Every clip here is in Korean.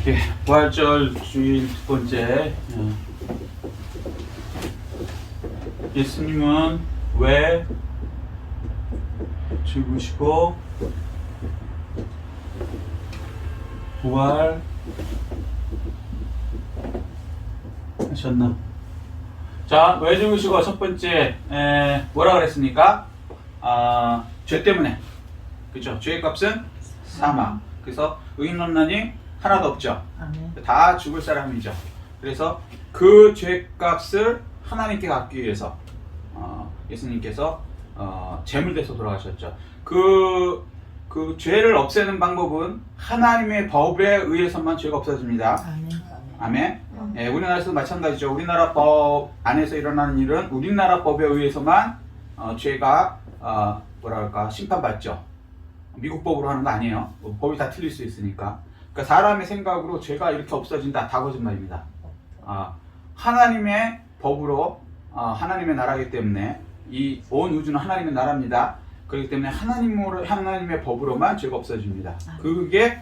오케이. 부활절 주일 두 번째. 예수님은 왜 죽으시고 부활 하셨나? 자, 왜 죽으시고 첫 번째 뭐라 그랬습니까? 죄 때문에. 그죠? 죄의 값은 사망. 그래서 의인 없나니 하나도 없죠. 다 죽을 사람이죠. 그래서 그 죄값을 하나님께 갚기 위해서 예수님께서 제물돼서 돌아가셨죠. 그 죄를 없애는 방법은 하나님의 법에 의해서만 죄가 없어집니다. 아멘. 예, 우리나라에서도 마찬가지죠. 우리나라 법 안에서 일어나는 일은 우리나라 법에 의해서만 죄가 뭐랄까 심판받죠. 미국 법으로 하는 거 아니에요. 법이 다 틀릴 수 있으니까. 그러니까 사람의 생각으로 죄가 이렇게 없어진다. 다 거짓말입니다. 하나님의 법으로 하나님의 나라이기 때문에 이 온 우주는 하나님의 나라입니다. 그렇기 때문에 하나님의 법으로만 죄가 없어집니다. 그게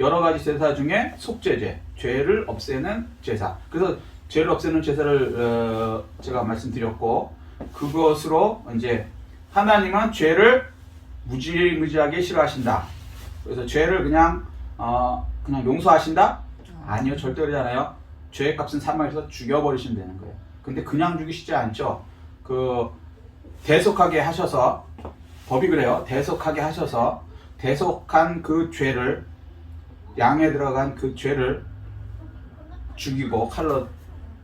여러 가지 제사 중에 속죄제, 죄를 없애는 제사. 그래서 죄를 없애는 제사를 제가 말씀드렸고, 그것으로 이제 하나님은 죄를 무지무지하게 싫어하신다. 그래서 죄를 그냥 용서하신다? 아니요, 절대 그러잖아요. 죄의 값은 사망에서 죽여버리시면 되는 거예요. 근데 그냥 죽이시지 않죠. 대속하게 하셔서, 법이 그래요. 대속하게 하셔서 대속한 그 죄를, 양에 들어간 그 죄를 죽이고 칼로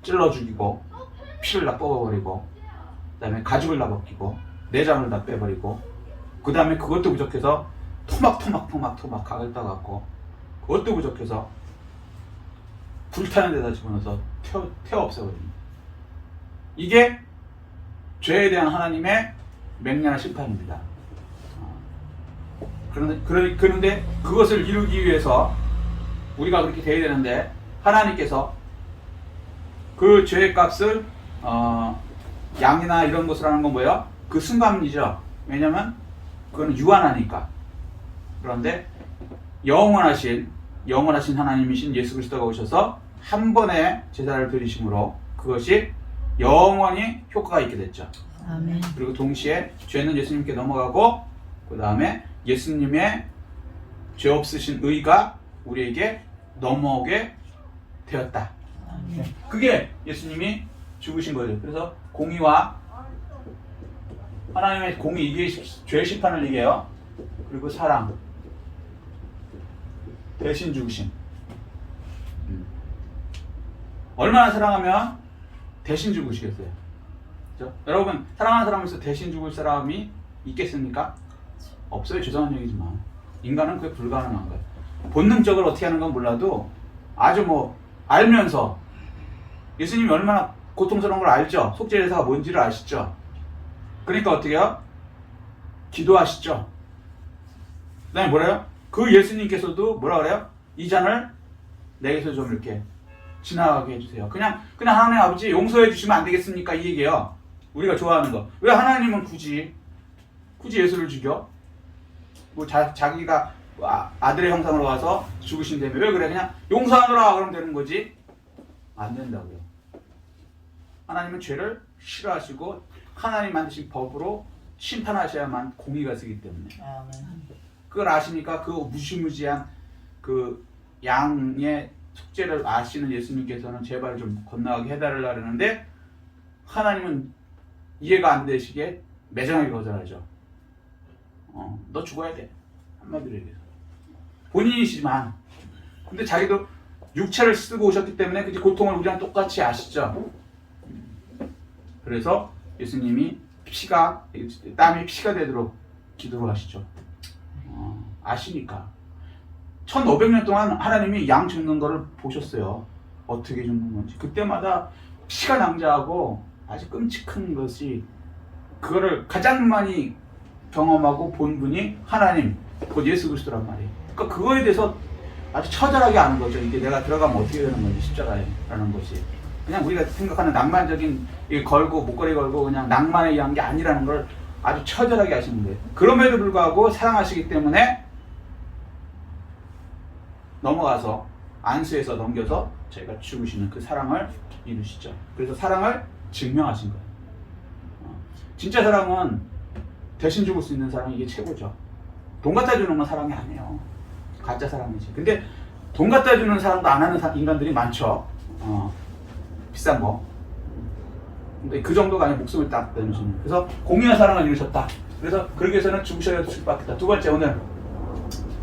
찔러 죽이고 피를 다 뽑아버리고 그 다음에 가죽을 다 벗기고 내장을 다 빼버리고 그 다음에 그것도 부족해서 토막 각을 따갖고 그것도 부족해서 불타는 데다 집어넣어서 태워 없애버립니다. 이게 죄에 대한 하나님의 맹렬한 심판입니다. 그런데 그것을 이루기 위해서 우리가 그렇게 돼야 되는데 하나님께서 그 죄의 값을 양이나 이런 것을 하는 건 뭐예요? 그 순간이죠. 왜냐면 그건 유한하니까. 그런데 영원하신 하나님이신 예수 그리스도가 오셔서 한 번의 제사를 드리심으로 그것이 영원히 효과가 있게 됐죠. 아멘. 그리고 동시에 죄는 예수님께 넘어가고 그 다음에 예수님의 죄 없으신 의가 우리에게 넘어오게 되었다. 아멘. 그게 예수님이 죽으신 거죠. 그래서 공의와 하나님의 공의, 이게 죄 심판을 얘기해요. 그리고 사랑, 대신 죽으심. 얼마나 사랑하면 대신 죽으시겠어요? 그렇죠? 여러분, 사랑하는 사람에서 대신 죽을 사람이 있겠습니까? 없어요. 죄송한 얘기지만 인간은 그게 불가능한 거예요. 본능적으로 어떻게 하는 건 몰라도 아주 알면서 예수님이 얼마나 고통스러운 걸 알죠. 속죄제사가 뭔지를 아시죠. 그러니까 어떻게 해요? 기도하시죠. 그 다음에 뭐래요? 그 예수님께서도 뭐라 그래요? 이 잔을 내게서 좀 이렇게 지나가게 해주세요. 그냥 하나님 아버지 용서해 주시면 안 되겠습니까? 이 얘기예요. 우리가 좋아하는 거. 왜 하나님은 굳이 예수를 죽여? 자기가 아들의 형상으로 와서 죽으신다며 왜 그래? 그냥 용서하노라 그러면 되는 거지. 안 된다고요. 하나님은 죄를 싫어하시고 하나님 만드신 법으로 심판하셔야만 공의가 서기 때문에. 그걸 아시니까 그 무시무시한 그 양의 속죄를 아시는 예수님께서는 제발 좀 건너가게 해달라고 하는데 하나님은 이해가 안 되시게 매정하게 거절하죠. 너 죽어야 돼. 한마디로 얘기해서. 본인이시지만 근데 자기도 육체를 쓰고 오셨기 때문에 그 고통을 우리랑 똑같이 아시죠. 그래서 예수님이 땀이 피가 되도록 기도를 하시죠. 아시니까 1500년 동안 하나님이 양 죽는 거를 보셨어요. 어떻게 죽는 건지. 그때마다 피가 낭자하고 아주 끔찍한 것이 그거를 가장 많이 경험하고 본 분이 하나님, 곧 예수 그리스도란 말이에요. 그러니까 그거에 대해서 아주 처절하게 아는 거죠. 이게 내가 들어가면 어떻게 되는 건지 십자가에라는 것이. 그냥 우리가 생각하는 낭만적인 목걸이 걸고 그냥 낭만에 의한 게 아니라는 걸 아주 처절하게 아시는 거예요. 그럼에도 불구하고 사랑하시기 때문에 넘어가서 안수해서 넘겨서 저희가 죽으시는 그 사랑을 이루시죠. 그래서 사랑을 증명하신 거예요. 진짜 사랑은 대신 죽을 수 있는 사랑이 이게 최고죠. 돈 갖다 주는 건 사랑이 아니에요. 가짜 사랑이지. 근데 돈 갖다 주는 사랑도 안 하는 인간들이 많죠. 비싼 거. 근데 그 정도가 아니라 목숨을 딱 내주시는. 그래서 공의한 사랑을 이루셨다. 그래서 그러기 위해서는 죽으셔야 될 수밖에 없다. 두 번째, 오늘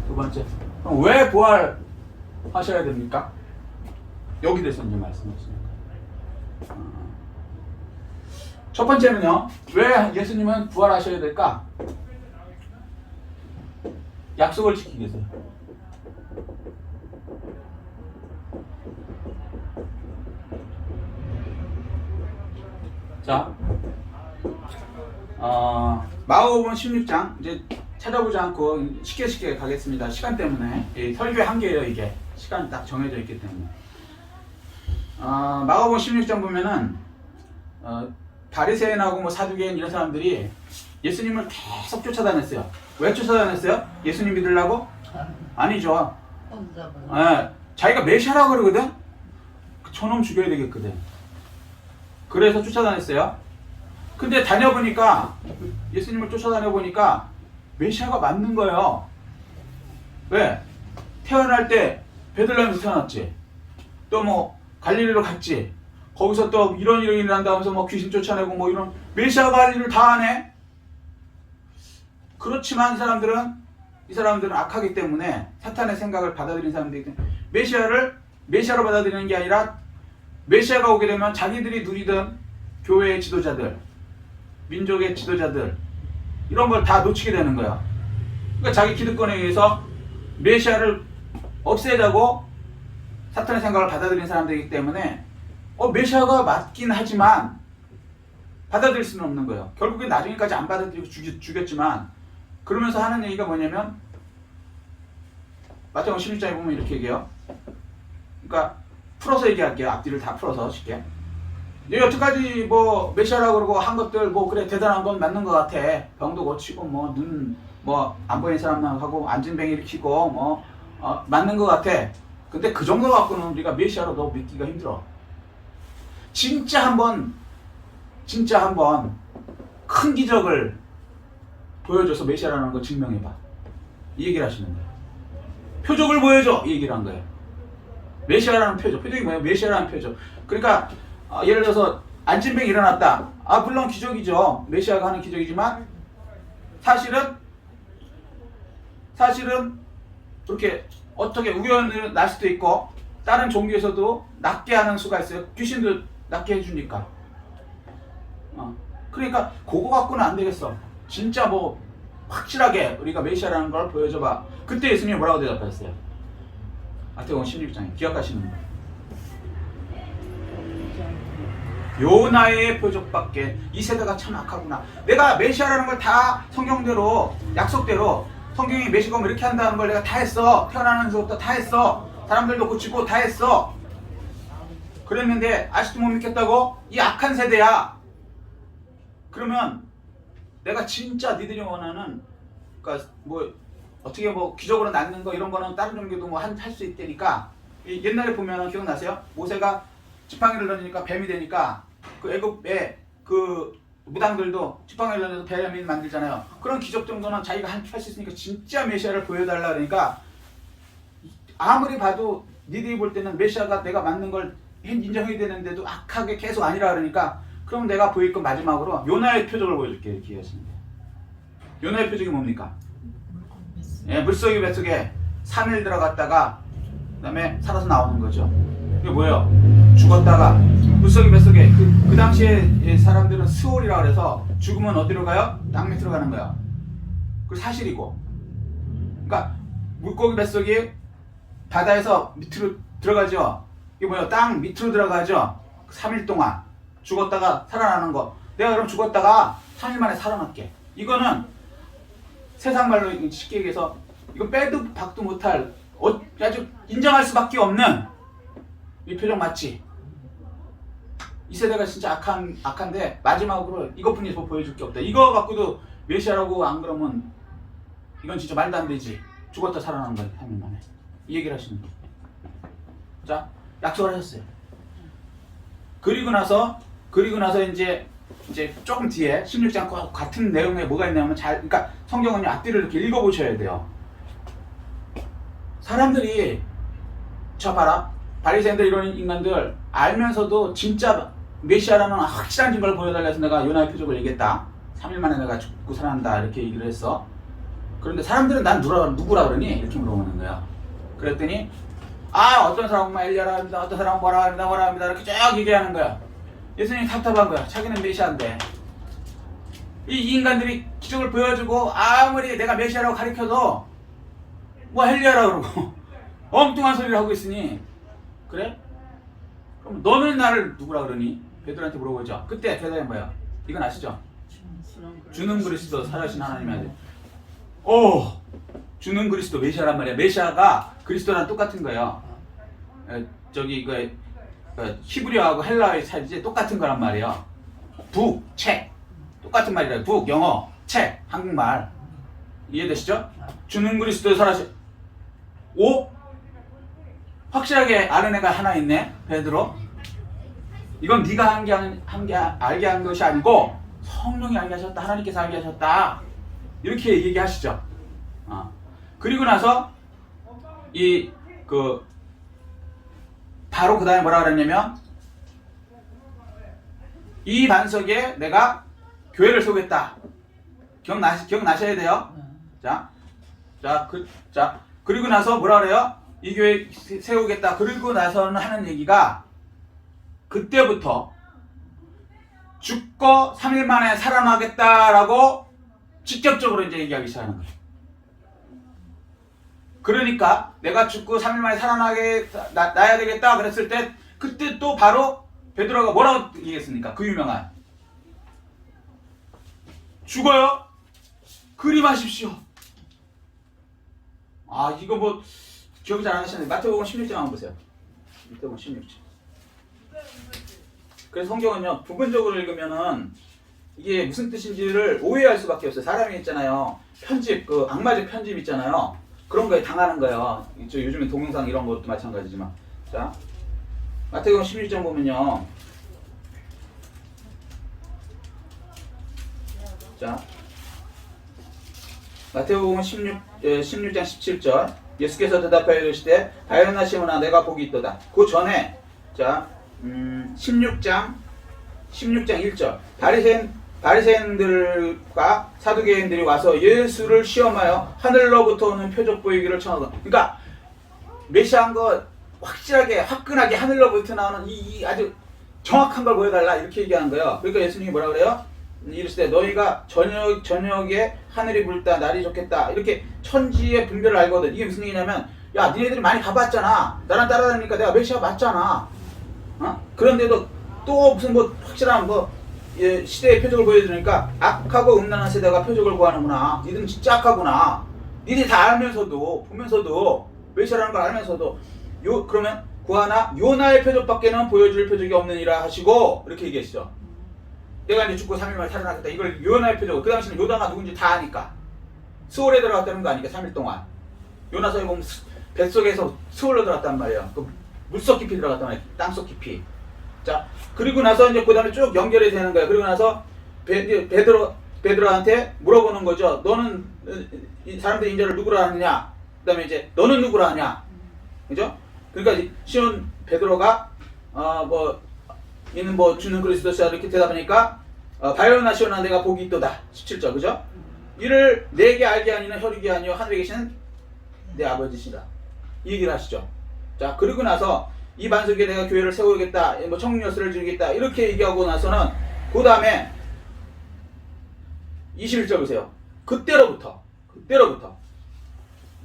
두 번째. 그럼 왜 부활하셔야 됩니까? 여기 대해서 이제 말씀하시는 거예요. 첫 번째는요, 왜 예수님은 부활하셔야 될까? 약속을 지키기 위해서요. 자, 마가복음 16장 이제 찾아보지 않고 쉽게 가겠습니다. 시간 때문에 설교의 한계예요. 이게 시간이 딱 정해져 있기 때문에. 마가복음 16장 보면은 바리새인하고 뭐 사두개인 이런 사람들이 예수님을 계속 쫓아다녔어요. 왜 쫓아다녔어요? 예수님 믿으려고? 아니죠. 자기가 메시아라고 그러거든. 저놈 죽여야 되겠거든. 그래서 쫓아다녔어요. 근데 다녀보니까 예수님을 쫓아다녀보니까 메시아가 맞는 거예요. 왜? 태어날 때 베들레헴에서 태어났지. 또 뭐 갈릴리로 갔지. 거기서 또 이런 일이 난다면서 뭐 귀신 쫓아내고 뭐 이런 메시아가 할 일을 다 하네. 그렇지만 이 사람들은 악하기 때문에 사탄의 생각을 받아들인 사람들이기 때문에 메시아로 받아들이는 게 아니라 메시아가 오게 되면 자기들이 누리던 교회의 지도자들, 민족의 지도자들 이런 걸 다 놓치게 되는 거야. 그러니까 자기 기득권에 의해서 메시아를 없애자고 사탄의 생각을 받아들인 사람들이기 때문에 메시아가 맞긴 하지만 받아들일 수는 없는 거예요. 결국엔 나중에까지 안 받아들이고 죽였지만 그러면서 하는 얘기가 뭐냐면 마태복음 16장에 보면 이렇게 얘기해요. 그러니까 풀어서 얘기할게요. 앞뒤를 다 풀어서 쉽게. 여태까지 뭐 메시아라고 그러고 한 것들 뭐 그래 대단한 건 맞는 것 같아. 병도 고치고 뭐 눈 뭐 안 보이는 사람 하고 안진뱅이 일으키고 뭐 맞는 것 같아. 근데 그 정도 갖고는 우리가 메시아로 너 믿기가 힘들어. 진짜 한번 큰 기적을 보여줘서 메시아라는 걸 증명해봐. 이 얘기를 하시는 거예요. 표적을 보여줘. 이 얘기를 한 거예요. 메시아라는 표적. 표적이 뭐예요? 메시아라는 표적. 그러니까 예를 들어서 안진뱅이 일어났다. 물론 기적이죠. 메시아가 하는 기적이지만 사실은 그렇게 어떻게 우연히 날 수도 있고 다른 종교에서도 낫게 하는 수가 있어요. 귀신도 낫게 해주니까. 그러니까 그거 갖고는 안 되겠어. 진짜 뭐 확실하게 우리가 메시아라는 걸 보여줘봐. 그때 예수님이 뭐라고 대답하셨어요? 마태복음 16장에 기억하시는 분. 요나의 표적밖에 이 세대가 참 악하구나. 내가 메시아라는 걸 다 성경대로 약속대로 성경이 메시아 오면 이렇게 한다는 걸 내가 다 했어. 태어나는 데부터 다 했어. 사람들도 고치고 다 했어. 그랬는데 아직도 못 믿겠다고? 이 악한 세대야. 그러면 내가 진짜 니들이 원하는 그러니까 뭐 어떻게 뭐 기적으로 낫는 거 이런 거는 다른 종교도 뭐 할 수 있다니까. 옛날에 보면 기억나세요? 모세가 지팡이를 던지니까 뱀이 되니까 그 애굽의 그 무당들도 지팡이를 던져서 뱀이 만들잖아요. 그런 기적 정도는 자기가 할 수 있으니까 진짜 메시아를 보여달라 그러니까 아무리 봐도 니들이 볼 때는 메시아가 내가 맞는 걸 인정해야 되는데도 악하게 계속 아니라 그러니까 그럼 내가 보일 건 마지막으로 요나의 표적을 보여줄게. 이렇게 하시는 거예요. 요나의 표적이 뭡니까? 물속에 뱃속에 3일 들어갔다가 그 다음에 살아서 나오는 거죠. 이게 뭐예요? 죽었다가 물속에 뱃속에 그 당시에 사람들은 스올이라 그래서 죽으면 어디로 가요? 땅 밑으로 가는 거야. 그 사실이고. 그러니까 물고기 뱃속에 바다에서 밑으로 들어가죠. 이게 뭐예요? 땅 밑으로 들어가죠. 3일 동안 죽었다가 살아나는 거. 내가 그럼 죽었다가 3일 만에 살아날게. 이거는 세상 말로 쉽게 얘기해서 이거 빼도 박도 못할 아주 인정할 수밖에 없는 이 표정 맞지? 이 세대가 진짜 악한데 마지막으로 이것뿐이 더 보여줄 게 없다. 이거 갖고도 메시아라고 안 그러면 이건 진짜 말도 안 되지. 죽었다 살아나는 거야. 3일 만에. 이 얘기를 하시는 거예요. 자, 약속을 하셨어요. 그리고 나서 이제 조금 뒤에 16장 같은 내용에 뭐가 있냐면 그러니까 성경은 앞뒤를 이렇게 읽어보셔야 돼요. 사람들이 저 봐라, 바리새인들 이런 인간들 알면서도 진짜 메시아라는 확실한 증거를 보여달라 해서 내가 요나의 표적을 얘기했다. 3일 만에 내가 죽고 살아난다 이렇게 얘기를 했어. 그런데 사람들은 난 누구라 그러니? 이렇게 물어보는 거야. 그랬더니 어떤 사람은 엘리야라 합니다. 어떤 사람은 뭐라 합니다. 이렇게 쭉 얘기하는 거야. 예수님이 답답한 거야. 자기는 메시아인데. 이 인간들이 기적을 보여주고 아무리 내가 메시아라고 가르쳐도 뭐 엘리야라 그러고 엉뚱한 소리를 하고 있으니 그래? 그럼 너는 나를 누구라 그러니? 베드로한테 물어보죠. 그때 대답이 뭐야? 이건 아시죠? 주는 그리스도 살아신 하나님의 아들. 주는 그리스도 메시아란 말이야. 메시아가 그리스도랑 똑같은 거예요. 저기 이거 히브리어하고 헬라어의 차이지 똑같은 거란 말이에요. 북, 책 똑같은 말이래요. 북, 영어, 책, 한국말 이해되시죠? 주는 그리스도 살아신 확실하게 아는 애가 하나 있네. 베드로. 이건 네가 알게 한 것이 아니고 성령이 알게 하셨다. 하나님께서 알게 하셨다. 이렇게 얘기하시죠. 그리고 나서 바로 그 다음에 뭐라 그랬냐면 이 반석에 내가 교회를 세우겠다. 기억나셔야 돼요. 그리고 나서 뭐라 그래요? 이 교회 세우겠다. 그리고 나서는 하는 얘기가 그때부터 죽고 3일 만에 살아나겠다라고 직접적으로 이제 얘기하기 시작하는 거예요. 그러니까 내가 죽고 3일 만에 나야 되겠다 그랬을 때 그때 또 바로 베드로가 뭐라고 얘기했습니까? 그 유명한 죽어요? 그림하십시오. 이거 뭐 기억이 잘 안 나시는데 마태복음 16장 한번 보세요. 마태복음 16장. 그래서 성경은요 부분적으로 읽으면은 이게 무슨 뜻인지를 오해할 수밖에 없어요. 사람이 있잖아요. 편집, 악마적 편집 있잖아요. 그런 거에 당하는 거예요. 요즘에 동영상 이런 것도 마찬가지지만. 자, 마태복음 16장 보면요. 자, 마태복음 16장 17절. 예수께서 대답하여 이르시되 다현아 시몬아 내가 복이 있도다. 그 전에 16장 1절. 바리새인들과 사두개인들이 와서 예수를 시험하여 하늘로부터 오는 표적 보이기를 청하고. 그러니까 메시아한 거 확실하게 화끈하게 하늘로부터 나오는 이 아주 정확한 걸 보여달라 이렇게 얘기하는 거예요. 그러니까 예수님이 뭐라 그래요? 이르시되 너희가 저녁에 하늘이 붉다 날이 좋겠다 이렇게 천지의 분별을 알거든. 이게 무슨 얘기냐면 야 니네들이 많이 가봤잖아. 나랑 따라다니니까 내가 메시아 맞잖아. 그런데도 또 무슨 확실한 시대의 표적을 보여주니까 악하고 음란한 세대가 표적을 구하는구나. 니들은 진짜 악하구나. 니들이 다 알면서도 보면서도 메시아라는 걸 알면서도 그러면 구하나 요나의 표적밖에는 보여줄 표적이 없느니라 하시고 이렇게 얘기했죠. 내가 이제 죽고 3일 만에 살아나겠다. 이걸 요나의 표적을. 그 당시는 요나가 누군지 다 아니까. 수월에 들어갔다는 거 아니까 3일 동안. 요나서에 보면 뱃속에서 수월로 들어갔단 말이에요. 물속 깊이 들어갔단 말이에요. 땅속 깊이. 자, 그리고 나서 이제 그 다음에 쭉 연결이 되는 거예요. 그리고 나서 베드로한테 물어보는 거죠. 너는 이 사람들이 인자를 누구라 하느냐? 그 다음에 이제 너는 누구라 하냐? 그죠? 그러니까 시몬 베드로가 이는 주는 그리스도시라 이렇게 대답하니까 바요나 시온아 내가 복이 있도다. 17절 그죠? 이를 내게 알게 아니는 혈육이 아니요 하늘에 계신 내 아버지시라. 이 얘기를 하시죠. 자, 그리고 나서 이 반석에 내가 교회를 세우겠다. 청년수를 주겠다. 이렇게 얘기하고 나서는 그 다음에 21절 보세요. 그때로부터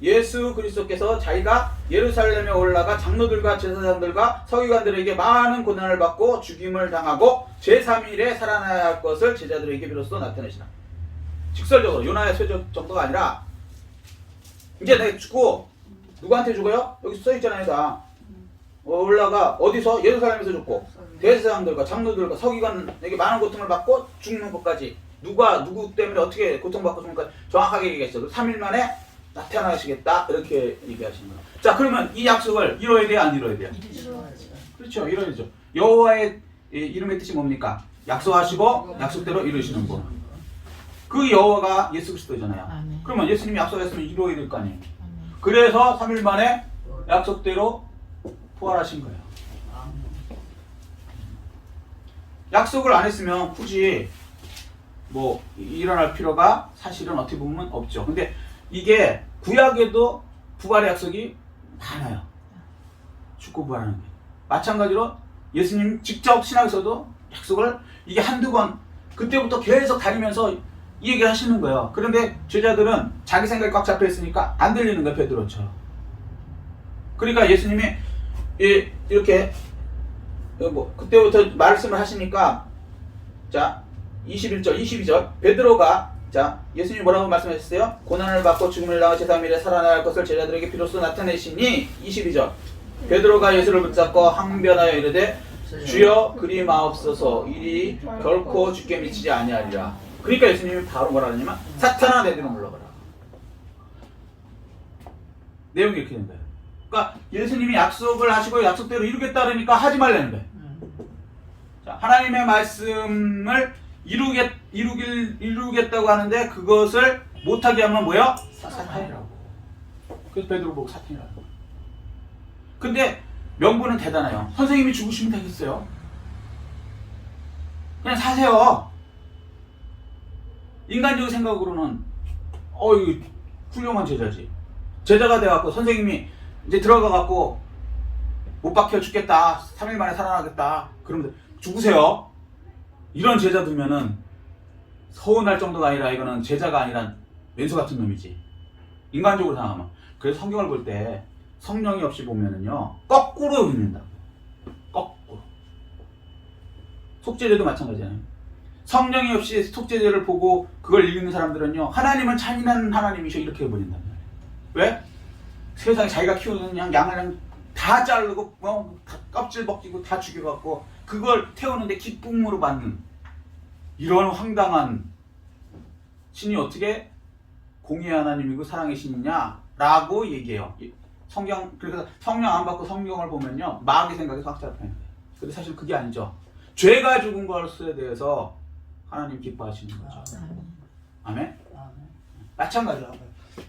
예수 그리스도께서 자기가 예루살렘에 올라가 장로들과 제사장들과 서기관들에게 많은 고난을 받고 죽임을 당하고 제3일에 살아나야 할 것을 제자들에게 비로소 나타내시나. 직설적으로 요나의 표적 정도가 아니라 이제 내가 죽고 누구한테 죽어요? 여기 써있잖아요. 다 올라가 어디서? 예루살렘에서 죽고 대제사장들과 장로들과 서기관에게 많은 고통을 받고 죽는 것까지 누구 때문에 어떻게 고통받고 죽는가 정확하게 얘기했어. 3일 만에 나타나시겠다 이렇게 얘기하시는 거예요. 자, 그러면 이 약속을 이뤄야 돼요? 안 이뤄야 돼요? 그렇죠. 이러죠. 여호와의 이름의 뜻이 뭡니까? 약속하시고 약속대로 이루시는 분. 그 여호와가 예수 그리스도잖아요. 아멘. 그러면 예수님이 약속했으면 이루어야 될 거 아니에요. 아멘. 그래서 3일 만에 약속대로 부활하신 거예요. 약속을 안 했으면 굳이 뭐 일어날 필요가 사실은 어떻게 보면 없죠. 근데 이게 구약에도 부활의 약속이 많아요. 죽고 부활하는 게. 마찬가지로 예수님 직접 신학에서도 약속을 이게 한두 번 그때부터 계속 다니면서 이 얘기를 하시는 거예요. 그런데 제자들은 자기 생각이 꽉 잡혀 있으니까 안 들리는 거예요. 베드로처럼. 그러니까 예수님이 이렇게 뭐 그때부터 말씀을 하시니까 자 21절 22절 베드로가 자 예수님이 뭐라고 말씀하셨어요? 고난을 받고 죽음을 당하 제3일에 살아날 것을 제자들에게 비로소 나타내시니 22절 베드로가 예수를 붙잡고 항변하여 이르되 주여 그리 마옵소서 이리 결코 죽게 미치지 아니하리라. 그러니까 예수님이 바로 뭐라 하냐면 사탄아 내 뒤로 물러가라. 내용이 이렇게 된 거예요. 그러니까 예수님이 약속을 하시고 약속대로 이루겠다 그러니까 하지 말라는 거예요. 자, 하나님의 말씀을 이루겠다고 하는데 그것을 못하게 하면 뭐야? 사탄이라고. 그래서 베드로 보고 사탄이라고. 근데 명분은 대단해요. 선생님이 죽으시면 되겠어요. 그냥 사세요. 인간적인 생각으로는 이거 훌륭한 제자지. 제자가 돼갖고 선생님이 이제 들어가갖고 못 박혀 죽겠다. 3일 만에 살아나겠다. 그러면 죽으세요. 이런 제자 두면은 서운할 정도가 아니라 이거는 제자가 아니라 왼수 같은 놈이지. 인간적으로 생각하면. 그래서 성경을 볼 때 성령이 없이 보면은요 거꾸로 읽는다. 거꾸로. 속죄제도 마찬가지잖아요. 성령이 없이 속죄제를 보고 그걸 읽는 사람들은요 하나님은 잔인한 하나님이셔 이렇게 해버린단 말이에요. 왜? 세상에 자기가 키우는 양을 다 자르고 다 껍질 벗기고 다 죽여갖고 그걸 태우는데 기쁨으로 받는 이런 황당한 신이 어떻게 공의의 하나님이고 사랑의 신이냐라고 얘기해요. 성경 그래서 성령 안 받고 성경을 보면요 마귀 생각이 확 잡혀요. 근데 사실 그게 아니죠. 죄가 죽은 것에 대해서 하나님 기뻐하시는 거죠. 아멘. 마찬가지로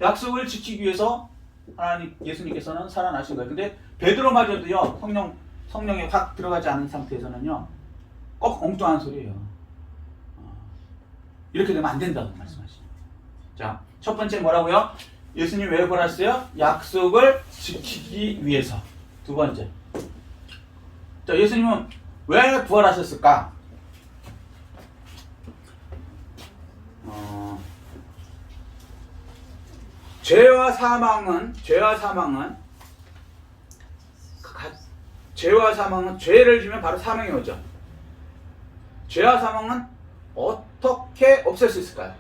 약속을 지키기 위해서 하나님 예수님께서는 살아나신 거예요. 근데 베드로마저도요 성령에 확 들어가지 않은 상태에서는요 꼭 엉뚱한 소리예요. 이렇게 되면 안 된다고 말씀하시죠. 자, 첫 번째 뭐라고요? 예수님 왜 부활하셨어요? 약속을 지키기 위해서. 두 번째. 자, 예수님은 왜 부활하셨을까? 죄와 사망은 죄를 지면 바로 사망이 오죠. 죄와 사망은 어떻게 없앨 수 있을까요?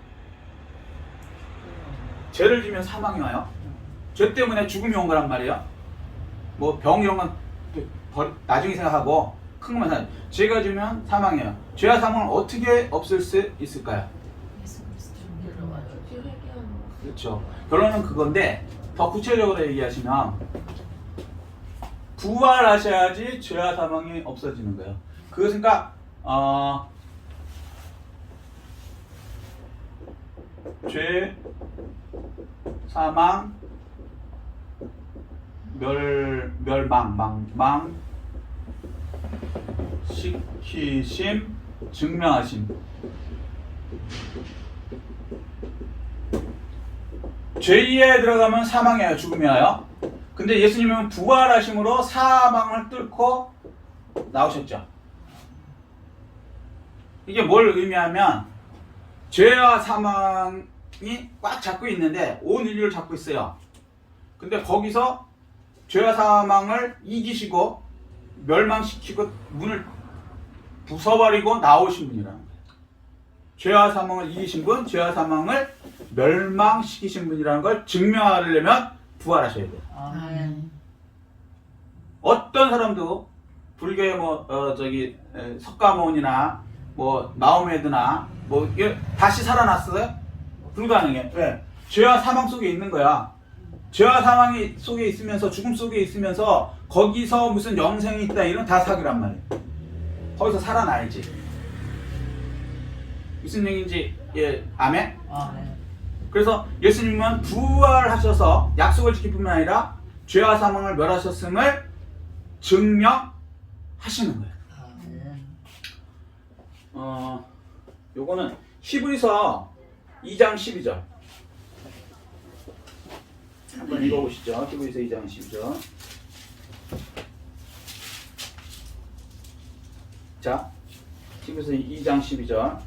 죄를 지면 사망이 와요. 죄 때문에 죽음이 온 거란 말이에요. 뭐 병 이런 건 나중에 생각하고 큰 것만 생각해요. 죄가 지면 사망이에요. 죄와 사망을 어떻게 없앨 수 있을까요? 그렇죠. 결론은 그건데 더 구체적으로 얘기하시면 부활하셔야지 죄와 사망이 없어지는 거예요. 그것은 그러니까 죄, 사망, 멸망, 시키심, 증명하심. 죄에 들어가면 사망이에요. 죽음이 와요. 근데 예수님은 부활하심으로 사망을 뚫고 나오셨죠. 이게 뭘 의미하면 죄와 사망이 꽉 잡고 있는데 온 인류를 잡고 있어요. 근데 거기서 죄와 사망을 이기시고 멸망시키고 문을 부숴버리고 나오신 분이라는 거예요. 죄와 사망을 이기신 분, 죄와 사망을 멸망시키신 분이라는 걸 증명하려면 부활하셔야 돼요. 어떤 사람도 불교의 석가모니나 마호메드나 다시 살아났어요? 불가능해. 왜? 죄와 사망 속에 있는 거야. 죄와 사망이 속에 있으면서 죽음 속에 있으면서 거기서 무슨 영생이 있다 이런 다 사기란 말이에요. 거기서 살아나야지. 무슨 얘기인지 아멘? 아멘. 그래서 예수님은 부활하셔서 약속을 지킬 뿐만 아니라 죄와 사망을 멸하셨음을 증명하시는 거예요. 아멘. 요거는 히브리서 2장 12절 한번 읽어보시죠. 히브리서 2장 12절. 자, 히브리서 2장 12절.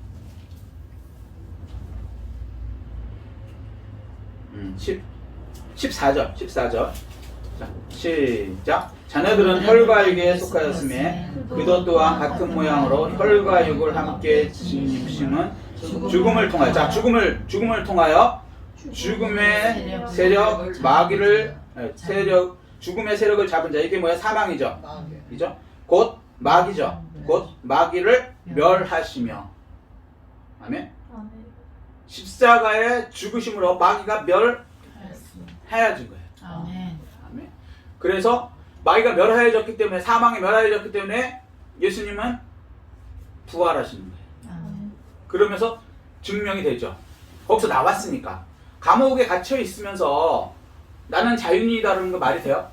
14절. 자, 시작. 자녀들은 혈과 육에 속하였음에 그도 또한 같은 모양으로 혈과 육을 함께 짐심은 죽음을 통하여, 자, 죽음을 통하여 죽음의 세력 마귀를 죽음의 세력을 잡은 자, 이게 뭐야? 사망이죠. 그죠? 곧 마귀죠. 곧 마귀를 멸하시며. 아멘. 십자가의 죽으심으로 마귀가 멸하여진 거예요. 아멘. 아멘. 그래서 마귀가 멸하여졌기 때문에, 사망이 멸하여졌기 때문에 예수님은 부활하시는 거예요. 아멘. 그러면서 증명이 되죠. 거기서 나왔으니까. 감옥에 갇혀 있으면서 나는 자유인이다라는 거 말이 돼요?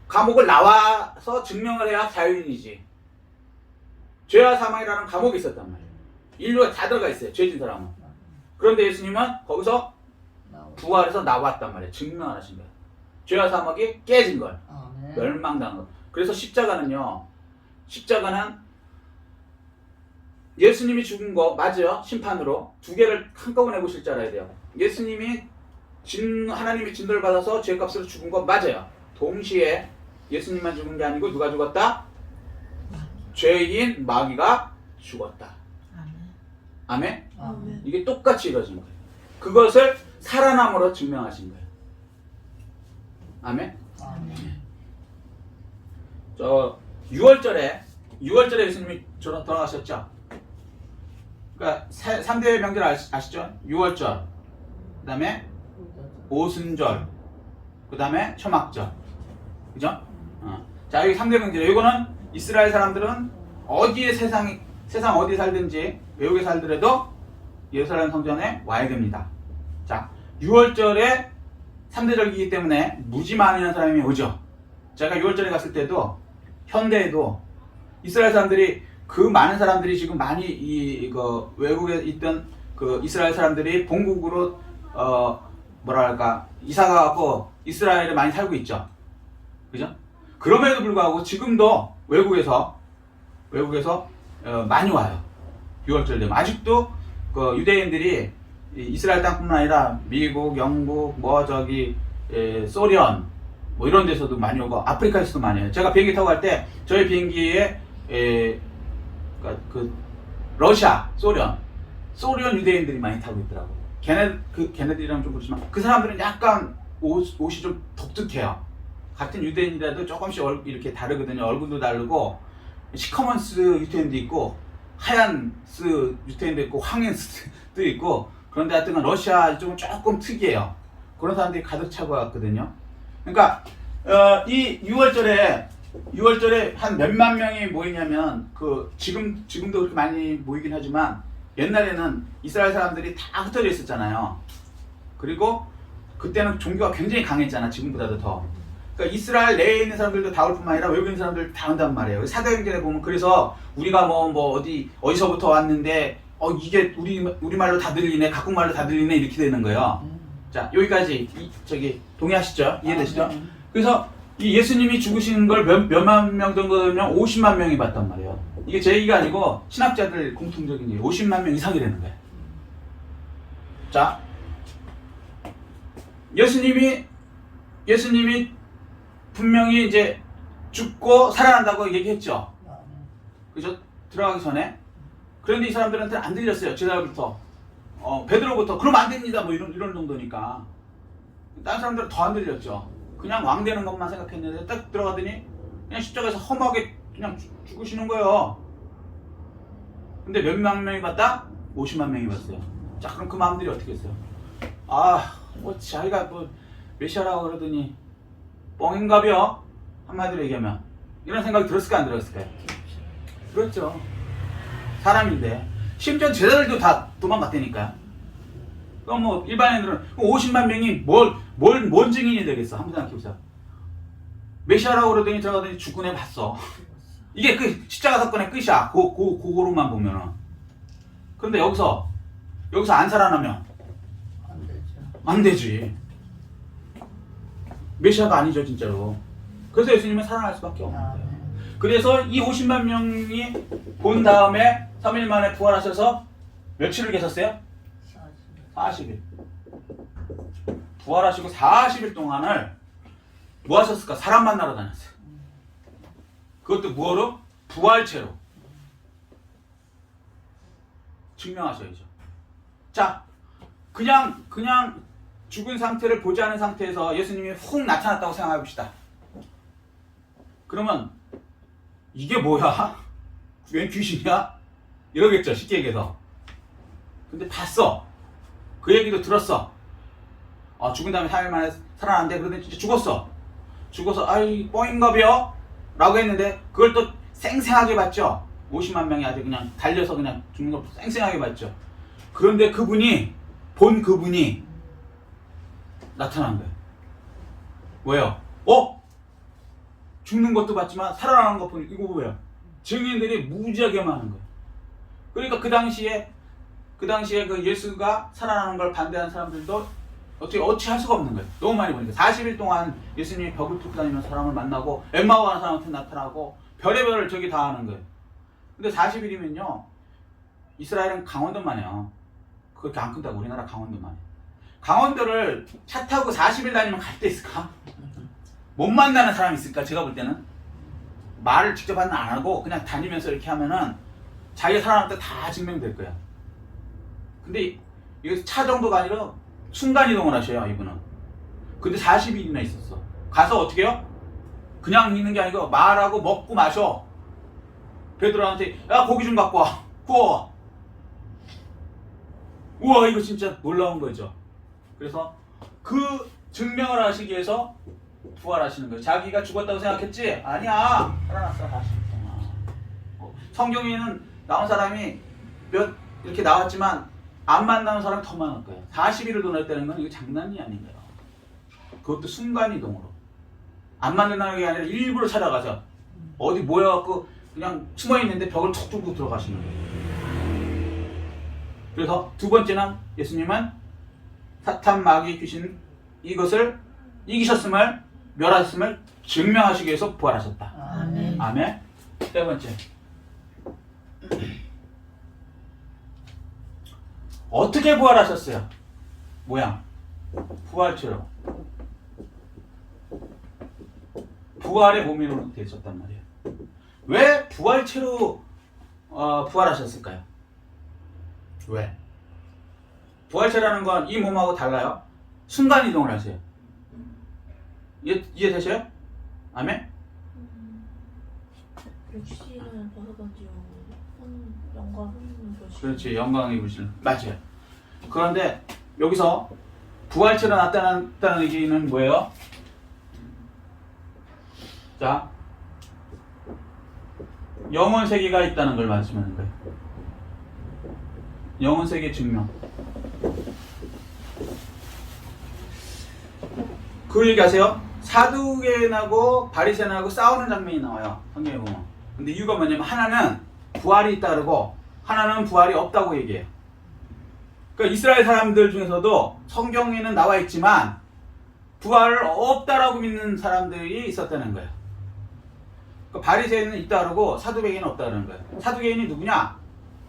감옥을 나와서 증명을 해야 자유인이지. 죄와 사망이라는 감옥에 있었단 말이에요. 인류가 다 들어가 있어요. 죄진 사람은. 그런데 예수님은 거기서 부활해서 나왔단 말이에요. 증명하신 거예요. 죄와 사망이 깨진 걸. 멸망당한 걸. 그래서 십자가는 예수님이 죽은 거 맞아요. 심판으로. 두 개를 한꺼번에 보실 줄 알아야 돼요. 예수님이 하나님의 진노를 받아서 죄값으로 죽은 거 맞아요. 동시에 예수님만 죽은 게 아니고 누가 죽었다? 죄인 마귀가 죽었다. 아멘? 아멘. 이게 똑같이 이루어진 거예요. 그것을 살아남으로 증명하신 거예요. 아멘? 아멘. 저 6월절에 예수님이 돌아가셨죠? 그러니까 3대 명절 아시죠? 6월절, 그 다음에 오순절, 그 다음에 초막절. 그죠? 자, 여기 3대 명절. 이거는 이스라엘 사람들은 어디에 세상 어디에 살든지 외국에 살더라도 예루살렘 성전에 와야 됩니다. 자, 6월절에 3대 절기이기 때문에 무지 많은 사람이 오죠. 제가 6월절에 갔을 때도 현대에도 이스라엘 사람들이, 그 많은 사람들이 지금 많이 외국에 있던 그 이스라엘 사람들이 본국으로 이사가고 이스라엘에 많이 살고 있죠. 그죠? 그럼에도 불구하고 지금도 외국에서 많이 와요. 6월절 되면 아직도 그 유대인들이 이스라엘 땅뿐만 아니라 미국, 영국, 소련 뭐 이런 데서도 많이 오고 아프리카에서도 많이 와요. 제가 비행기 타고 갈 때 저희 비행기에 러시아, 소련 유대인들이 많이 타고 있더라고요. 걔네들이랑 좀 그렇지만 그 사람들은 약간 옷이 좀 독특해요. 같은 유대인이라도 조금씩 이렇게 다르거든요. 얼굴도 다르고, 시커먼스 유태인도 있고, 하얀스 유태인도 있고, 황인스도 있고, 그런데 하여튼 러시아 쪽은 조금 특이해요. 그런 사람들이 가득 차고 왔거든요. 그러니까 이 6월절에 한 몇만 명이 모이냐면, 지금도 그렇게 많이 모이긴 하지만 옛날에는 이스라엘 사람들이 다 흩어져 있었잖아요. 그리고 그때는 종교가 굉장히 강했잖아. 지금보다도 더. 그러니까 이스라엘 내에 있는 사람들도 다 올 뿐만 아니라 외국에 있는 사람들 다 온단 말이에요. 사도행전에 보면, 그래서 우리가 어디서부터 왔는데 이게 우리 말로 다 들리네, 각국 말로 다 들리네, 이렇게 되는 거예요. 자, 여기까지 동의하시죠? 이해되시죠? 그래서 이 예수님이 죽으신 걸 몇만 명 정도면 50만 명이 봤단 말이에요. 이게 제 얘기가 아니고 신학자들 공통적인 얘기. 50만 명 이상이 되는 거예요. 자, 예수님이 분명히 이제 죽고 살아난다고 얘기했죠. 그죠? 들어가기 전에. 그런데 이 사람들한테는 안 들렸어요. 제자부터. 베드로부터. 그러면 안 됩니다. 뭐 이런 정도니까. 다른 사람들은 더 안 들렸죠. 그냥 왕 되는 것만 생각했는데 딱 들어가더니 그냥 십자가에서 험하게 그냥 죽으시는 거예요. 근데 몇만 명이 봤다? 50만 명이 봤어요. 자, 그럼 그 마음들이 어떻게 했어요? 자기가 메시아라고 그러더니 뻥인가벼? 한마디로 얘기하면 이런 생각이 들었을까 안 들었을까요? 그렇죠. 사람인데 심지어 제자들도 다 도망갔다니까요. 그럼 뭐 일반인들은 50만 명이 뭔 증인이 되겠어? 한번 생각해보자. 메시아라고 그러더니 들어가더니 죽군에 봤어. 이게 그 십자가 사건의 끝이야. 그거로만 보면은. 그런데 여기서 안 살아나면 안 되죠. 안 되지. 메시아가 아니죠 진짜로. 그래서 예수님은 살아날 수밖에 없는 아, 거예요. 그래서 이 50만 명이 본 다음에 3일 만에 부활하셔서 며칠을 계셨어요? 40일. 부활하시고 40일 동안을 뭐 하셨을까? 사람 만나러 다녔어요. 그것도 뭐로? 부활체로. 증명하셔야죠. 자, 그냥 죽은 상태를 보지 않은 상태에서 예수님이 훅 나타났다고 생각해 봅시다. 그러면 이게 뭐야? 웬 귀신이야? 이러겠죠, 쉽게 얘기해서. 근데 봤어. 그 얘기도 들었어. 죽은 다음에 3일 만에 살아났는데 그러더니 진짜 죽어서 아이 뻥인가벼? 라고 했는데 그걸 또 생생하게 봤죠. 50만 명이 아주 그냥 달려서 그냥 죽는 걸 생생하게 봤죠. 그런데 그분이 나타난 거예요. 왜요? 죽는 것도 봤지만 살아나는 것 보니 이거 뭐야? 증인들이 무지하게 많은 거예요. 그러니까 그 당시에 그 예수가 살아나는 걸 반대하는 사람들도 어찌 할 수가 없는 거예요. 너무 많이 보니까 40일 동안 예수님이 벽을 뚫고 다니면서 사람을 만나고 엠마오 가는 사람한테 나타나고 별의별을 저기 다 하는 거예요. 근데 40일이면요 이스라엘은 강원도만 해요. 그렇게 안 큰다고. 우리나라 강원도만 해요. 강원도를 차 타고 40일 다니면 갈 데 있을까? 못 만나는 사람이 있을까? 제가 볼 때는 말을 직접 안 하고 그냥 다니면서 이렇게 하면은 자기가 살아날 때 다 증명될 거야. 근데 이거 차 정도가 아니라 순간이동을 하셔요 이분은. 근데 40일이나 있었어. 가서 어떻게 해요? 그냥 있는 게 아니고 말하고 먹고 마셔. 베드로한테 야 고기 좀 갖고 와 구워. 우와 이거 진짜 놀라운 거죠. 그래서 그 증명을 하시기 위해서 부활하시는 거예요. 자기가 죽었다고 생각했지? 아니야. 살아났어 40일 동안. 성경에는 나온 사람이 이렇게 나왔지만 안 만나는 사람이 더 많을 거예요. 40일을 보냈다는 건 이거 장난이 아닌 거예요. 그것도 순간이동으로. 안 만나는 게 아니라 일부러 찾아가서 어디 모여갖고 그냥 숨어있는데 벽을 툭 뚫고 들어가시는 거예요. 그래서 두 번째는 예수님은 사탄, 마귀, 귀신 이것을 이기셨음을 멸하셨음을 증명하시기 위해서 부활하셨다. 아멘. 아멘. 세 번째. 어떻게 부활하셨어요? 모양. 부활체로. 부활의 몸으로 되셨단 말이에요. 왜 부활체로 부활하셨을까요? 왜? 부활체라는 건 이 몸하고 달라요. 순간이동을 하세요. 이해되셔요? 아멘? 육신을 벗어던지고 영광을 보시고. 그렇지, 영광을 입으시는. 맞아요. 그런데 여기서 부활체로 나타났다는 얘기는 뭐예요? 자, 영혼 세계가 있다는 걸 말씀하는 거예요. 영혼 세계 증명. 그 얘기 하세요? 사두개인하고 바리새인하고 싸우는 장면이 나와요. 성경에 보면. 근데 이유가 뭐냐면 하나는 부활이 있다 그러고 하나는 부활이 없다고 얘기해요. 그러니까 이스라엘 사람들 중에서도 성경에는 나와 있지만 부활을 없다라고 믿는 사람들이 있었다는 거예요. 그러니까 바리새인은 있다 그러고 사두개인은 없다 그러는 거예요. 사두개인이 누구냐?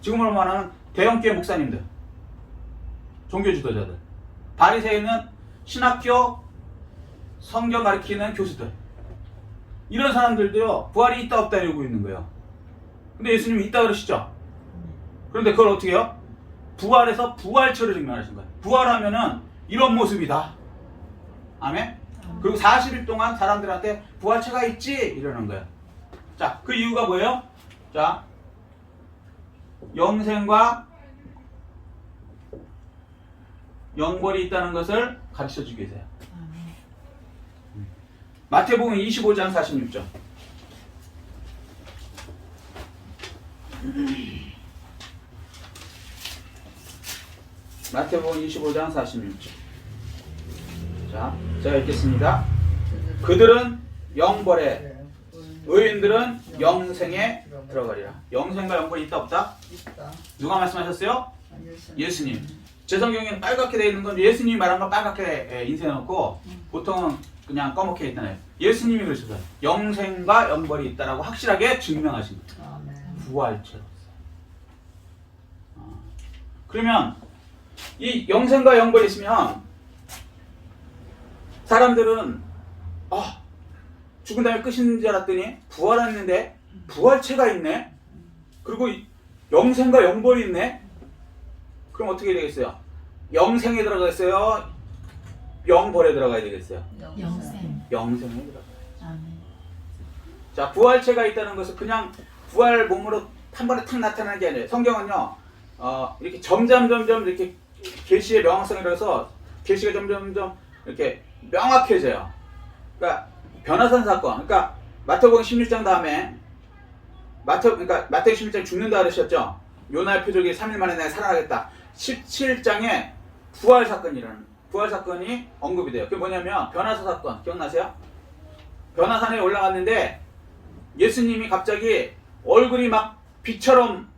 지금으로 말하는 대형교회 목사님들, 종교 지도자들. 바리새인은 신학교, 성경 가르치는 교수들. 이런 사람들도요 부활이 있다 없다 이러고 있는 거예요. 근데 예수님이 있다 그러시죠? 그런데 그걸 어떻게 해요? 부활해서 부활체로 증명하신 거예요. 부활하면은 이런 모습이다. 아멘? 그리고 40일 동안 사람들한테 부활체가 있지? 이러는 거예요. 자, 그 이유가 뭐예요? 자, 영생과 영벌이 있다는 것을 가르쳐 주기 위해서요. 마태복음 25장 46절. 마태복음 25장 46절. 자, 제가 읽겠습니다. 그들은 영벌에, 의인들은 영생에 들어가리라. 영생과 영벌이 있다 없다? 있다. 누가 말씀하셨어요? 예수님. 제 성경에는 빨갛게 되어 있는 건 예수님이 말한 건 빨갛게 인쇄해놓고 보통은 그냥 검게 있잖아요. 예수님이 그러셨어요. 영생과 영벌이 있다라고 확실하게 증명하신 거예요. 아멘. 부활체로서. 그러면 이 영생과 영벌이 있으면 사람들은 죽은 다음에 끝인 줄 알았더니 부활했는데 부활체가 있네. 그리고 영생과 영벌이 있네. 그럼 어떻게 되겠어요? 영생에 들어가겠어요? 영벌에 들어가야 되겠어요? 영생. 영생에 들어가요. 아멘. 자, 부활체가 있다는 것은 그냥 부활 몸으로 한 번에 탁 나타나는 게 아니에요. 성경은요, 이렇게 점점 이렇게 계시의 명확성이 들어서 계시가 점점 이렇게 명확해져요. 그러니까 변화산 사건. 그러니까 마태복음 16장 다음에 마태복음 16장 죽는다 그러셨죠? 요나의 표적이 3일 만에 내가 살아나겠다. 17장에 부활 사건이 언급이 돼요. 그게 뭐냐면 변화산 사건 기억나세요? 변화산에 올라갔는데 예수님이 갑자기 얼굴이 막 빛처럼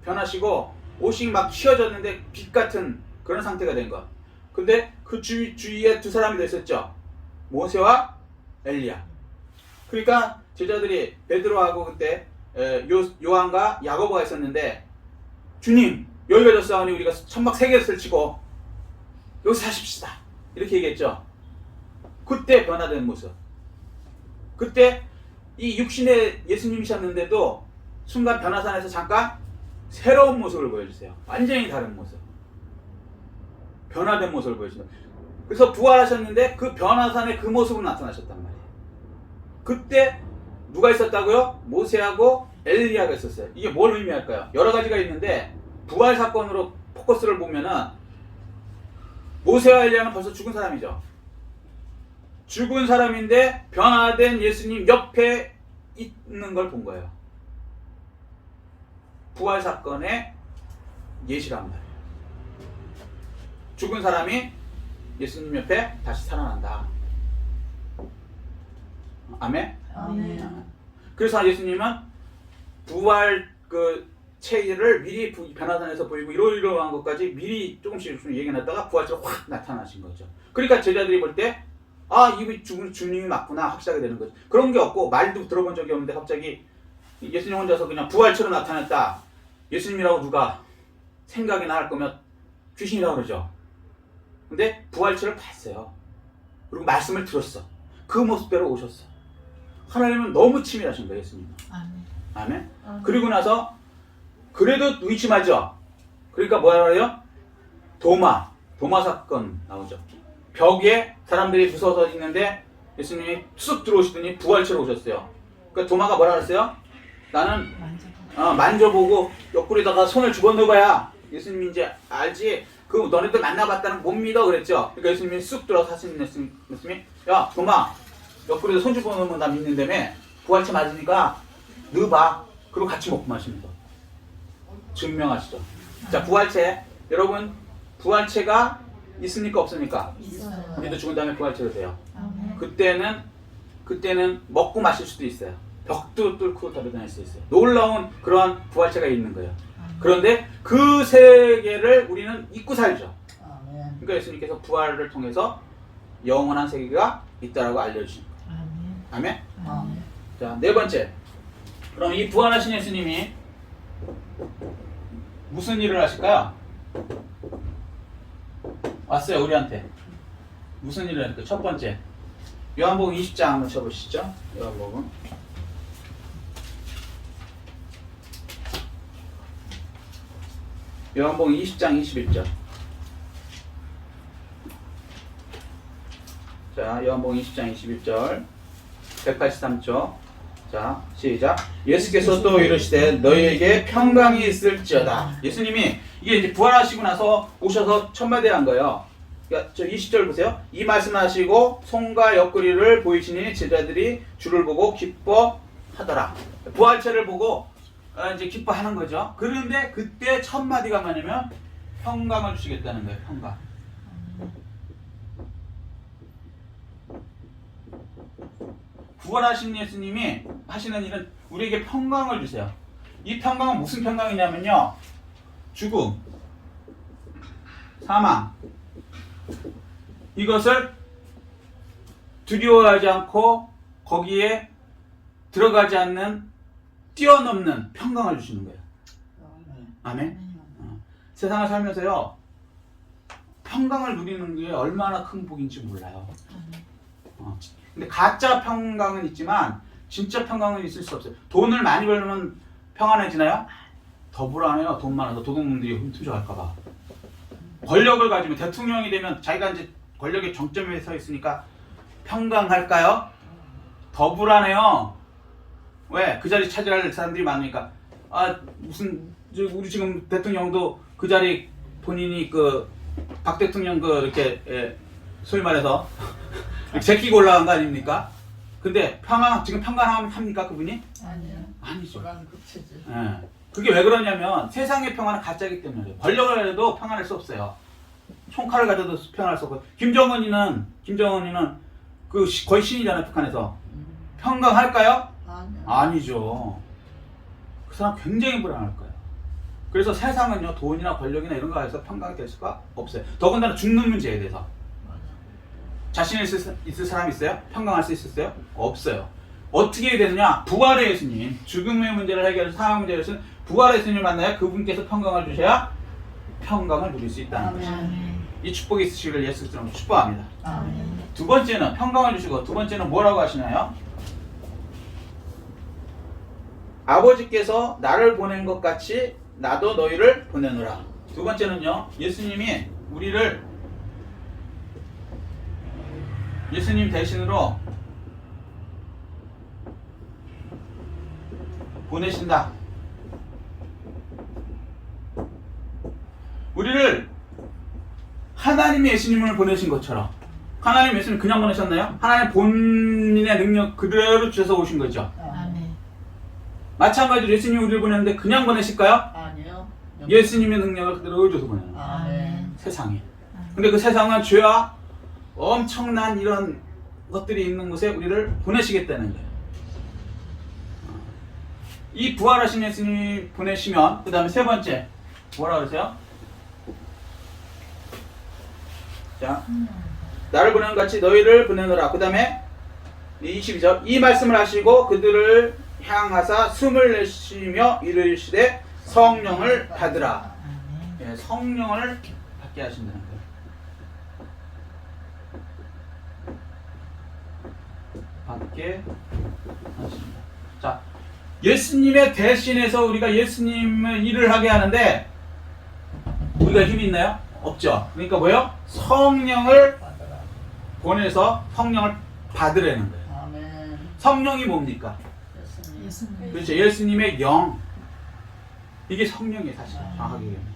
변하시고 옷이 막 휘어졌는데 빛 같은 그런 상태가 된 것. 근데 그 주위에 두 사람이 더 있었죠. 모세와 엘리야. 그러니까 제자들이 베드로하고 그때 요한과 야고보가 있었는데 주님 여기가 졌사오니 우리가 천막 3개를 설치고 여기서 사십시다 이렇게 얘기했죠. 그때 변화된 모습. 그때 이 육신의 예수님이셨는데도 순간 변화산에서 잠깐 새로운 모습을 보여주세요. 완전히 다른 모습. 변화된 모습을 보여주세요. 그래서 부활하셨는데 그 변화산의 그 모습으로 나타나셨단 말이에요. 그때 누가 있었다고요? 모세하고 엘리야가 있었어요. 이게 뭘 의미할까요? 여러 가지가 있는데 부활 사건으로 포커스를 보면은 모세와 엘리야는 벌써 죽은 사람이죠. 죽은 사람인데 변화된 예수님 옆에 있는 걸 본 거예요. 부활 사건의 예시란 말이에요. 죽은 사람이 예수님 옆에 다시 살아난다. 아멘? 아멘. 그래서 예수님은 부활 그 체를 미리 변화산에서 보이고 이러한 것까지 미리 조금씩 얘기해놨다가 부활체로 확 나타나신 거죠. 그러니까 제자들이 볼 때 이거 죽은 주님이 맞구나 확실하게 되는 거죠. 그런 게 없고 말도 들어본 적이 없는데 갑자기 예수님 혼자서 그냥 부활체로 나타났다. 예수님이라고 누가 생각이나 할 거면 귀신이라고 그러죠. 근데 부활체를 봤어요. 그리고 말씀을 들었어. 그 모습대로 오셨어. 하나님은 너무 치밀하신 거예요, 예수님은. 아멘. 그리고 나서 그래도 의심하죠. 그러니까 뭐라 그래요? 도마 사건 나오죠. 벽에 사람들이 무서워서 있는데 예수님이 쑥 들어오시더니 부활체로 오셨어요. 그러니까 도마가 뭐라 그랬어요? 나는 만져보고 옆구리다가 손을 집어넣어봐야 예수님이 이제 알지. 그 너네들 만나봤다는 못 믿어 그랬죠. 그러니까 예수님이 쑥 들어서 하시는 말씀이 야 도마 옆구리에 손 집어넣으면 나 믿는다며. 부활체 맞으니까 넣어봐. 그리고 같이 먹고 마시면서 증명하시죠. 자, 부활체. 여러분 부활체가 있습니까 없습니까? 있어요. 우리도 죽은 다음에 부활체로 돼요. 아멘. 그때는 먹고 마실 수도 있어요. 벽도 뚫고 달려다닐 수 있어요. 놀라운 그런 부활체가 있는 거예요. 그런데 그 세계를 우리는 잊고 살죠. 아멘. 그러니까 예수님께서 부활을 통해서 영원한 세계가 있다라고 알려주신 거예요. 아멘? 아멘. 자, 네 번째. 그럼 이 부활하신 예수님이 무슨 일을 하실까요? 왔어요, 우리한테. 무슨 일을 할까요? 첫 번째. 요한복음 20장 한번 쳐보시죠. 요한복음. 요한복음 20장 21절. 자, 요한복음 20장 21절. 183쪽. 자, 시작. 예수께서 또 이르시되 너희에게 평강이 있을지어다. 예수님이 이게 이제 부활하시고 나서 오셔서 천마대한 거예요. 저 20절 보세요. 이 말씀하시고 손과 옆구리를 보이시니 제자들이 주를 보고 기뻐하더라. 부활체를 보고 이제 기뻐하는 거죠. 그런데 그때 첫 마디가 뭐냐면 평강을 주시겠다는 거예요. 평강. 부활하신 예수님이 하시는 일은 우리에게 평강을 주세요. 이 평강은 무슨 평강이냐면요. 죽음, 사망, 이것을 두려워하지 않고 거기에 들어가지 않는 뛰어넘는 평강을 주시는 거예요. 아멘. 세상을 살면서요, 평강을 누리는 게 얼마나 큰 복인지 몰라요. 근데 가짜 평강은 있지만 진짜 평강은 있을 수 없어요. 돈을 많이 벌면 평안해지나요? 더 불안해요. 돈 많아서 도둑놈들이 훔쳐갈까봐. 권력을 가지면 대통령이 되면 자기가 이제 권력의 정점에 서 있으니까 평강할까요? 더 불안해요. 왜? 그 자리 차지할 사람들이 많으니까. 우리 지금 대통령도 그 자리 본인이 박 대통령 이렇게 소위 말해서 제끼고 올라간 거 아닙니까? 근데 지금 평강합니까 그분이? 아니요. 아니죠. 불안급체지. 예. 그게 왜 그러냐면 세상의 평화는 가짜이기 때문이에요. 권력을 해도 평안할 수 없어요. 총칼을 가져도 평안할 수 없고. 김정은이는 거의 신이잖아요. 북한에서. 평강할까요? 아니요. 아니죠. 그 사람 굉장히 불안할 거예요. 그래서 세상은요, 돈이나 권력이나 이런 거 해서 평강이 될 수가 없어요. 더군다나 죽는 문제에 대해서. 자신 있을 사람이 있어요? 평강할 수 있었어요? 없어요. 어떻게 되느냐? 부활의 예수님, 죽음의 문제를 해결해서 사망 문제를 해서 부활의 예수님을 만나야 그분께서 평강을 주셔야 평강을 누릴 수 있다는 거죠. 이 축복이 있으시기를 예수 그리스도로 축복합니다. 아멘. 두 번째는 평강을 주시고, 두 번째는 뭐라고 하시나요? 아버지께서 나를 보낸 것 같이 나도 너희를 보내노라. 두 번째는요, 예수님 대신으로 보내신다. 우리를 하나님이 예수님을 보내신 것처럼, 하나님 예수님 그냥 보내셨나요? 하나님 본인의 능력 그대로 주셔서 오신 거죠. 아멘. 마찬가지로 예수님이 우리를 보냈는데 그냥 보내실까요? 아니요. 예수님의 능력을 그대로 줘서 보내는 거예요. 아멘. 세상에. 근데 그 세상은 죄와 엄청난 이런 것들이 있는 곳에 우리를 보내시겠다는 거예요. 이 부활하신 예수님이 보내시면 그 다음에 세 번째 뭐라 그러세요? 자, 나를 보내는 같이 너희를 보내노라. 그 다음에 22절 이 말씀을 하시고 그들을 향하사 숨을 내쉬며 이르시되 성령을 받으라. 예, 성령을 받게 하신다는 거예요. 받게 하십니다. 자, 예수님의 대신해서 우리가 예수님의 일을 하게 하는데 우리가 힘이 있나요? 없죠. 그러니까 뭐예요? 성령을 받으라. 보내서 성령을 받으라는 거예요. 아멘. 성령이 뭡니까? 예수님. 그렇죠. 예수님의 영. 이게 성령이에요, 사실. 정확하게 얘기하면.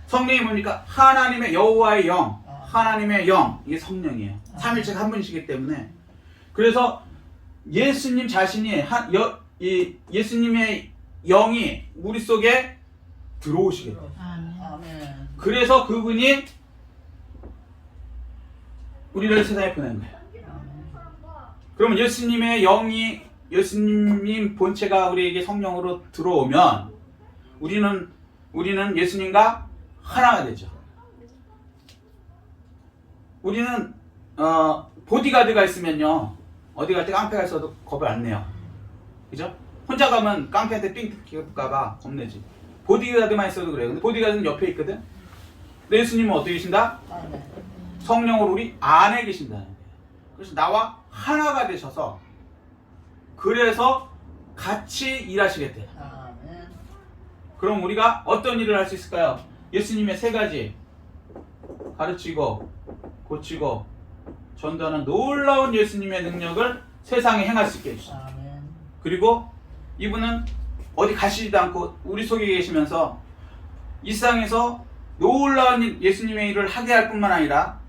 성령이 뭡니까? 하나님의 여호와의 영. 하나님의 영. 이게 성령이에요. 삼일체가 한 분이시기 때문에. 그래서 예수님 자신이 예수님의 영이 우리 속에 들어오시게 돼요. 아멘. 그래서 그분이 우리를 세상에 보낸 거예요. 그러면 예수님의 영이 예수님 본체가 우리에게 성령으로 들어오면 우리는 예수님과 하나가 되죠. 우리는 보디가드가 있으면요 어디 갈 때 깡패가 있어도 겁을 안 내요. 그죠? 혼자 가면 깡패한테 삥 뜯길까봐 겁내지. 보디가드만 있어도 그래요. 근데 보디가드는 옆에 있거든. 근데 예수님은 어떻게 계신다? 아멘. 성령으로 우리 안에 계신다는 거예요. 그래서 나와 하나가 되셔서 그래서 같이 일하시겠대요. 아멘. 그럼 우리가 어떤 일을 할 수 있을까요? 예수님의 세 가지 가르치고 고치고 전도하는 놀라운 예수님의 능력을 세상에 행할 수 있게 해주시죠. 아멘. 그리고 이분은 어디 가시지도 않고 우리 속에 계시면서 이 세상에서 놀라운 예수님의 일을 하게 할 뿐만 아니라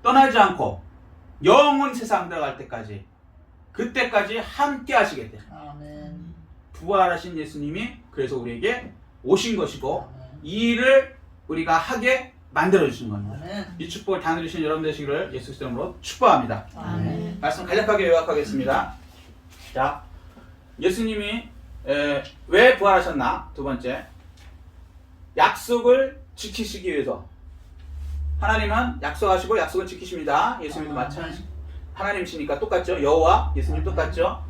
떠나지 않고 영원 세상 들어갈 때까지 그때까지 함께 하시게 돼. 아멘. 부활하신 예수님이 그래서 우리에게 오신 것이고 아멘. 이 일을 우리가 하게 만들어 주신 겁니다. 아멘. 이 축복을 다 누리신 여러분 되시기를 예수 그리스도 이름으로 축복합니다. 아멘. 말씀 간략하게 요약하겠습니다. 자, 예수님이 왜 부활하셨나? 두 번째, 약속을 지키시기 위해서. 하나님은 약속하시고 약속을 지키십니다. 예수님도 마찬가지. 하나님이시니까 똑같죠. 여호와 예수님 똑같죠.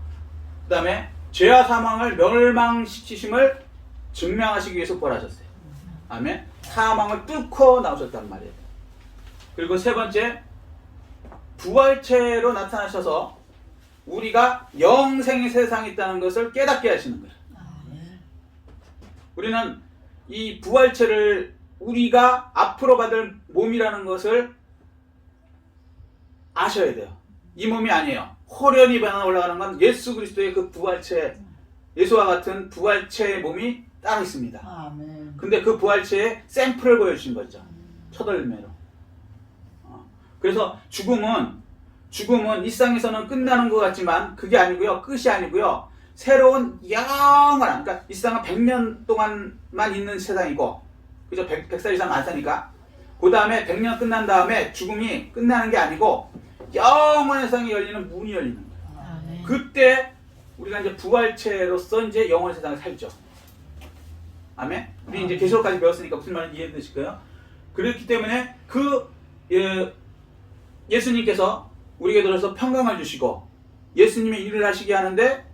그 다음에 죄와 사망을 멸망시키심을 증명하시기 위해서 부활하셨어요. 아멘. 사망을 뚫고 나오셨단 말이에요. 그리고 세 번째, 부활체로 나타나셔서 우리가 영생의 세상에 있다는 것을 깨닫게 하시는 거예요. 아멘. 우리는 이 부활체를 우리가 앞으로 받을 몸이라는 것을 아셔야 돼요. 이 몸이 아니에요. 호련히 변화 올라가는 건 예수 그리스도의 그 부활체, 예수와 같은 부활체의 몸이 따로 있습니다. 아멘. 근데 그 부활체의 샘플을 보여주신 거죠. 첫 열매로. 그래서 죽음은 이 세상에서는 끝나는 것 같지만 그게 아니고요. 끝이 아니고요. 새로운 영원한, 그러니까 이 세상은 100년 동안만 있는 세상이고, 그죠? 100살 이상 안 사니까. 그 다음에 100년 끝난 다음에 죽음이 끝나는 게 아니고 영원한 세상이 열리는 문이 열리는 거예요. 아멘. 그때 우리가 이제 부활체로서 이제 영원한 세상을 살죠. 아멘. 우리 이제 계시록까지 배웠으니까 무슨 말인지 이해되실 거예요. 그렇기 때문에 예수님께서 우리에게 들어서 평강을 주시고 예수님의 일을 하시게 하는데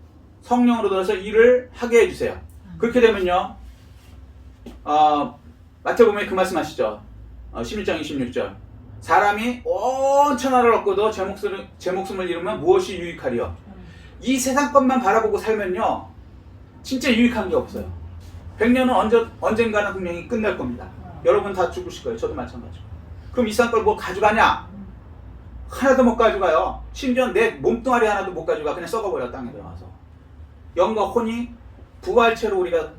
성령으로 들어서 일을 하게 해주세요. 그렇게 되면요, 마태복음에 그 말씀하시죠. 11장 26절. 사람이 온 천하를 얻고도 제 목숨을 잃으면 무엇이 유익하리요? 이 세상 것만 바라보고 살면요, 진짜 유익한 게 없어요. 100년은 언젠가는 분명히 끝날 겁니다. 여러분 다 죽으실 거예요. 저도 마찬가지고. 그럼 이 세상 걸 뭐 가져가냐? 하나도 못 가져가요. 심지어 내 몸뚱아리 하나도 못 가져가. 그냥 썩어버려, 땅에 들어가서. 영과 혼이 부활체로 우리가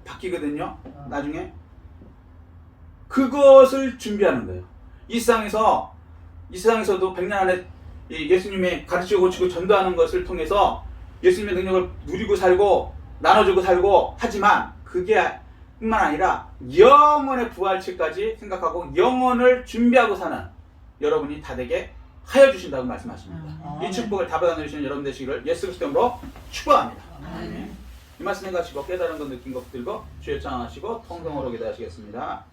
바뀌거든요. 나중에. 그것을 준비하는 거예요. 이 세상에서도 100년 안에 예수님의 가르치고 고치고 전도하는 것을 통해서 예수님의 능력을 누리고 살고 나눠주고 살고 하지만 그게 뿐만 아니라 영원의 부활체까지 생각하고 영원을 준비하고 사는 여러분이 다 되게 하여 주신다고 말씀하십니다. 이 축복을 다 받아 누리시는 여러분 되시기를 예수 그리스도 이름으로 축복합니다. 아멘. 이 말씀 해가지고 깨달은 것 느낀 것 들고 주여 찬양하시고 통성으로 기도하시겠습니다.